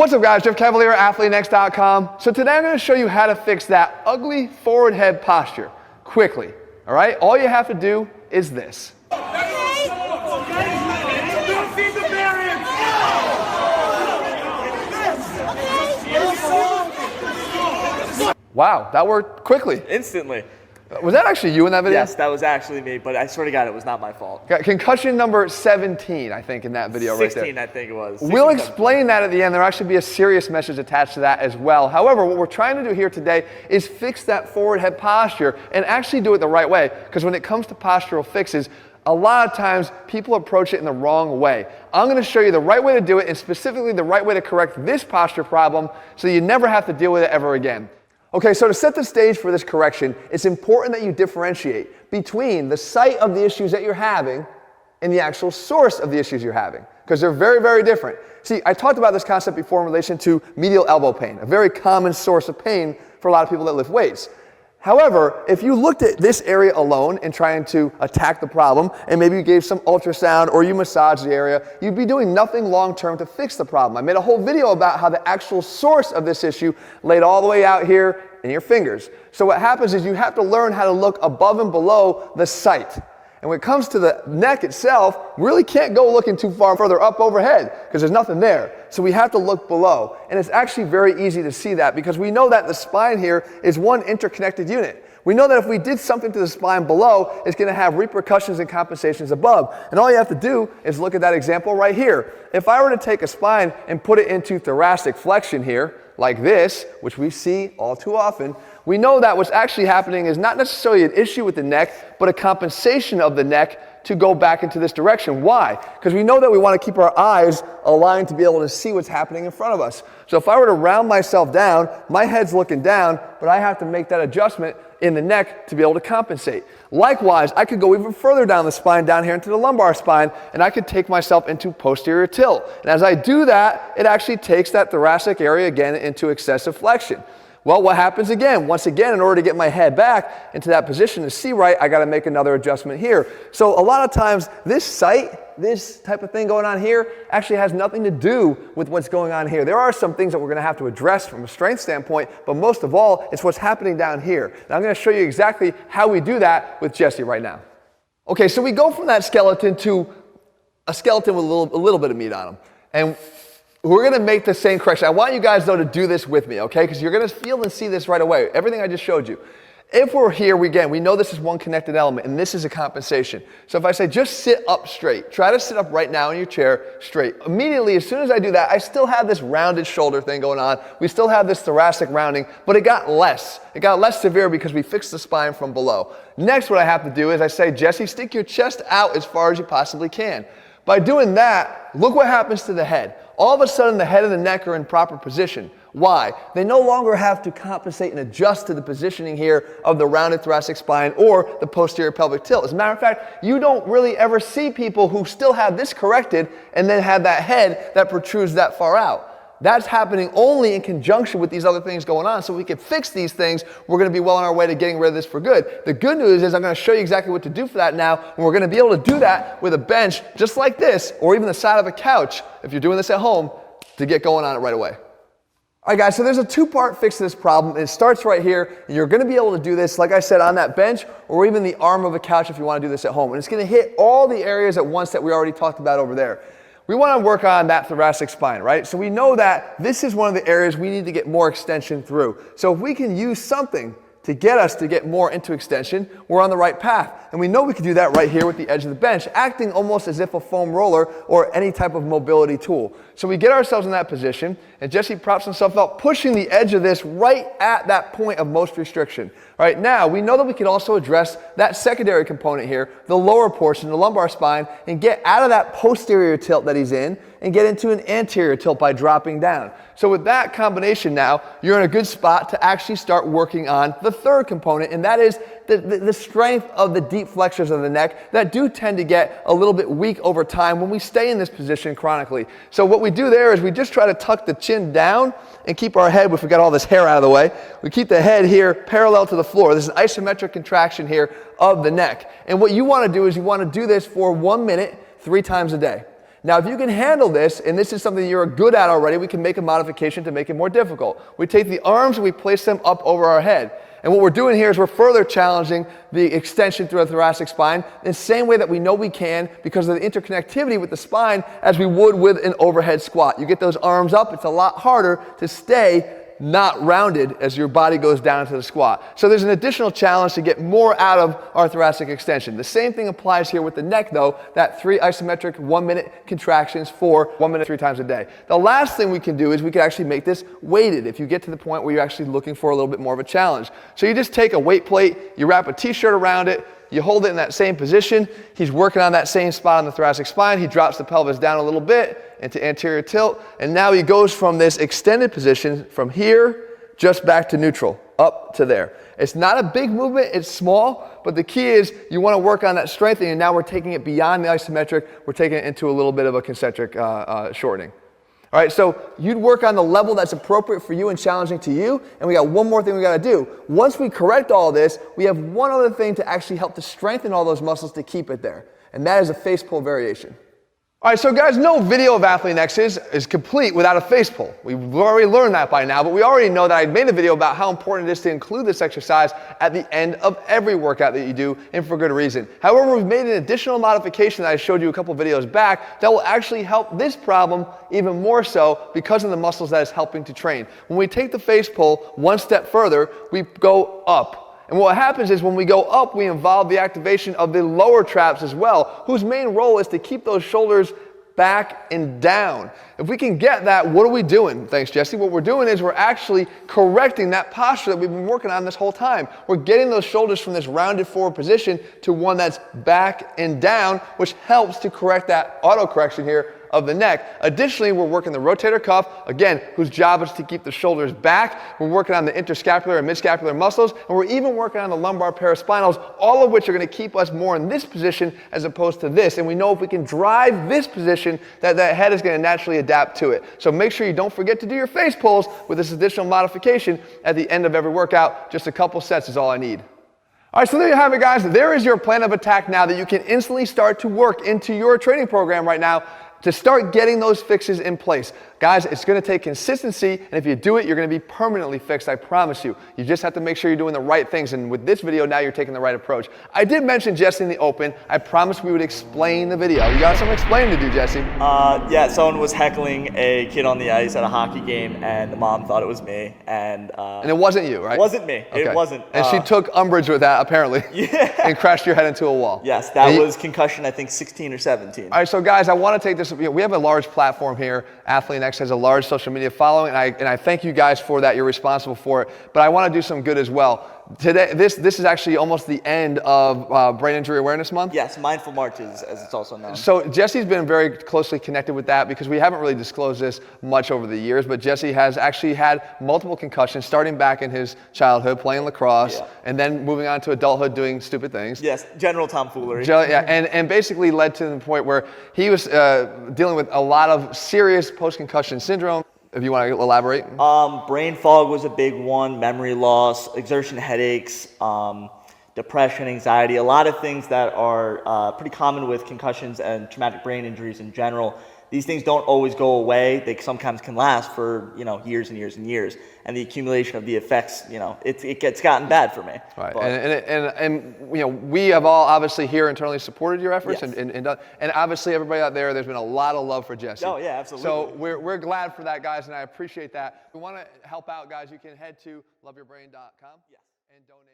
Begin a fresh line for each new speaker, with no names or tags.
What's up guys, Jeff Cavaliere, AthleanX의.com. So today I'm going to show you how to fix that ugly forward head posture quickly, all right? All you have to do is this. Wow, that worked quickly.
Instantly.
Was that actually you in that video?
Yes, that was actually me, but I swear to God, it was not my fault.
Got concussion number 17, I think, in that video
16,
right there.
16, I think it was.
16, we'll explain that at the end. There'll actually be a serious message attached to that as well. However, what we're trying to do here today is fix that forward head posture and actually do it the right way. Because when it comes to postural fixes, a lot of times people approach it in the wrong way. I'm going to show you the right way to do it, and specifically the right way to correct this posture problem so you never have to deal with it ever again. Okay, so to set the stage for this correction, it's important that you differentiate between the site of the issues that you're having and the actual source of the issues you're having, because they're very, very different. See, I talked about this concept before in relation to medial elbow pain, a very common source of pain for a lot of people that lift weights. However, if you looked at this area alone and trying to attack the problem, and maybe you gave some ultrasound or you massaged the area, you'd be doing nothing long-term to fix the problem. I made a whole video about how the actual source of this issue laid all the way out here in your fingers. So what happens is you have to learn how to look above and below the site. And when it comes to the neck itself, we really can't go looking too far further up overhead because there's nothing there. So we have to look below. And it's actually very easy to see that because we know that the spine here is one interconnected unit. We know that if we did something to the spine below, it's going to have repercussions and compensations above. And all you have to do is look at that example right here. If I were to take a spine and put it into thoracic flexion here, like this, which we see all too often, we know that what's actually happening is not necessarily an issue with the neck, but a compensation of the neck to go back into this direction. Why? Because we know that we want to keep our eyes aligned to be able to see what's happening in front of us. So if I were to round myself down, my head's looking down, but I have to make that adjustment in the neck to be able to compensate. Likewise, I could go even further down the spine, down here into the lumbar spine, and I could take myself into posterior tilt. And as I do that, it actually takes that thoracic area again into excessive flexion. Well, what happens again? Once again, in order to get my head back into that position to see right, I got to make another adjustment here. So a lot of times, this site, this type of thing going on here, actually has nothing to do with what's going on here. There are some things that we're going to have to address from a strength standpoint, but most of all, it's what's happening down here. And I'm going to show you exactly how we do that with Jesse right now. Okay, so we go from that skeleton to a skeleton with a little bit of meat on him. And we're going to make the same correction. I want you guys, though, to do this with me, okay? Because you're going to feel and see this right away. Everything I just showed you. If we're here, we know this is one connected element, and this is a compensation. So if I say just sit up straight, try to sit up right now in your chair straight. Immediately, as soon as I do that, I still have this rounded shoulder thing going on. We still have this thoracic rounding, but it got less. It got less severe because we fixed the spine from below. Next, what I have to do is I say, Jesse, stick your chest out as far as you possibly can. By doing that, look what happens to the head. All of a sudden, the head and the neck are in proper position. Why? They no longer have to compensate and adjust to the positioning here of the rounded thoracic spine or the posterior pelvic tilt. As a matter of fact, you don't really ever see people who still have this corrected and then have that head that protrudes that far out. That's happening only in conjunction with these other things going on. So if we can fix these things, we're going to be well on our way to getting rid of this for good. The good news is I'm going to show you exactly what to do for that now, and we're going to be able to do that with a bench just like this, or even the side of a couch, if you're doing this at home, to get going on it right away. All right, guys, so there's a two-part fix to this problem. It starts right here, and you're going to be able to do this, like I said, on that bench or even the arm of a couch if you want to do this at home. And it's going to hit all the areas at once that we already talked about over there. We want to work on that thoracic spine, right? So we know that this is one of the areas we need to get more extension through. So if we can use something to get us to get more into extension, we're on the right path. And we know we can do that right here with the edge of the bench, acting almost as if a foam roller or any type of mobility tool. So we get ourselves in that position, and Jesse props himself up, pushing the edge of this right at that point of most restriction. All right, now we know that we can also address that secondary component here, the lower portion, the lumbar spine, and get out of that posterior tilt that he's in and get into an anterior tilt by dropping down. So with that combination now, you're in a good spot to actually start working on the third component, and that is the strength of the deep flexors of the neck that do tend to get a little bit weak over time when we stay in this position chronically. So what we do there is we just try to tuck the chin down and keep our head, if we got all this hair out of the way, we keep the head here parallel to the floor. This is an isometric contraction here of the neck. And what you want to do is you want to do this for 1 minute, 3 times a day. Now, if you can handle this, and this is something you're good at already, we can make a modification to make it more difficult. We take the arms and we place them up over our head. And what we're doing here is we're further challenging the extension through the thoracic spine in the same way that we know we can because of the interconnectivity with the spine as we would with an overhead squat. You get those arms up, it's a lot harder to stay not rounded as your body goes down to the squat. So there's an additional challenge to get more out of our thoracic extension. The same thing applies here with the neck though, that 3 isometric 1-minute contractions for 1 minute 3 times a day. The last thing we can do is we can actually make this weighted if you get to the point where you're actually looking for a little bit more of a challenge. So you just take a weight plate, you wrap a t-shirt around it, you hold it in that same position. He's working on that same spot on the thoracic spine. He drops the pelvis down a little bit into anterior tilt. And now he goes from this extended position from here just back to neutral, up to there. It's not a big movement, it's small, but the key is you want to work on that strengthening, and now we're taking it beyond the isometric. We're taking it into a little bit of a concentric shortening. All right, so you'd work on the level that's appropriate for you and challenging to you, and we got one more thing we got to do. Once we correct all this, we have one other thing to actually help to strengthen all those muscles to keep it there, and that is a face pull variation. All right, so guys, no video of AthleanX's is complete without a face pull. We've already learned that by now, but we already know that I made a video about how important it is to include this exercise at the end of every workout that you do, and for good reason. However, we've made an additional modification that I showed you a couple videos back that will actually help this problem even more so because of the muscles that it's helping to train. When we take the face pull one step further, we go up. And what happens is when we go up, we involve the activation of the lower traps as well, whose main role is to keep those shoulders back and down. If we can get that, what are we doing? Thanks, Jesse. What we're doing is we're actually correcting that posture that we've been working on this whole time. We're getting those shoulders from this rounded forward position to one that's back and down, which helps to correct that auto correction here of the neck. Additionally, we're working the rotator cuff, again, whose job is to keep the shoulders back. We're working on the interscapular and midscapular muscles, and we're even working on the lumbar paraspinals, all of which are going to keep us more in this position as opposed to this. And we know if we can drive this position, that head is going to naturally adapt to it. So make sure you don't forget to do your face pulls with this additional modification at the end of every workout. Just a couple sets is all I need. All right, so there you have it, guys. There is your plan of attack now that you can instantly start to work into your training program right now to start getting those fixes in place. Guys, it's going to take consistency, and if you do it, you're going to be permanently fixed, I promise you. You just have to make sure you're doing the right things, and with this video, now you're taking the right approach. I did mention Jesse in the open. I promised we would explain the video. You got something explaining to do, Jesse?
Yeah, someone was heckling a kid on the ice at a hockey game, and the mom thought it was me. And
it wasn't you, right?
It wasn't me.
Okay.
It wasn't.
And she took umbrage with that, apparently.
Yeah.
And crashed your head into a wall.
Yes, that was concussion, I think, 16 or 17.
All right, so guys, I want to take this. We have a large platform here. AthleanX has a large social media following, and I thank you guys for that. You're responsible for it. But I want to do some good as well. Today, this is actually almost the end of Brain Injury Awareness Month.
Yes, Mindful Marches, as it's also known.
So Jesse's been very closely connected with that because we haven't really disclosed this much over the years, but Jesse has actually had multiple concussions starting back in his childhood playing lacrosse and then moving on to adulthood doing stupid things.
Yes, general tomfoolery.
Yeah, and basically led to the point where he was dealing with a lot of serious post-concussion syndrome. If you want to elaborate.
Brain fog was a big one, memory loss, exertion headaches, depression, anxiety, a lot of things that are pretty common with concussions and traumatic brain injuries in general. These things don't always go away. They sometimes can last for, years and years and years. And the accumulation of the effects, it's gotten bad for me.
Right. And we have all obviously here internally supported your efforts,
yes.
and obviously everybody out there, there's been a lot of love for Jesse.
Oh yeah, absolutely.
So we're glad for that, guys, and I appreciate that. If you want to help out, guys, you can head to loveyourbrain.com and donate.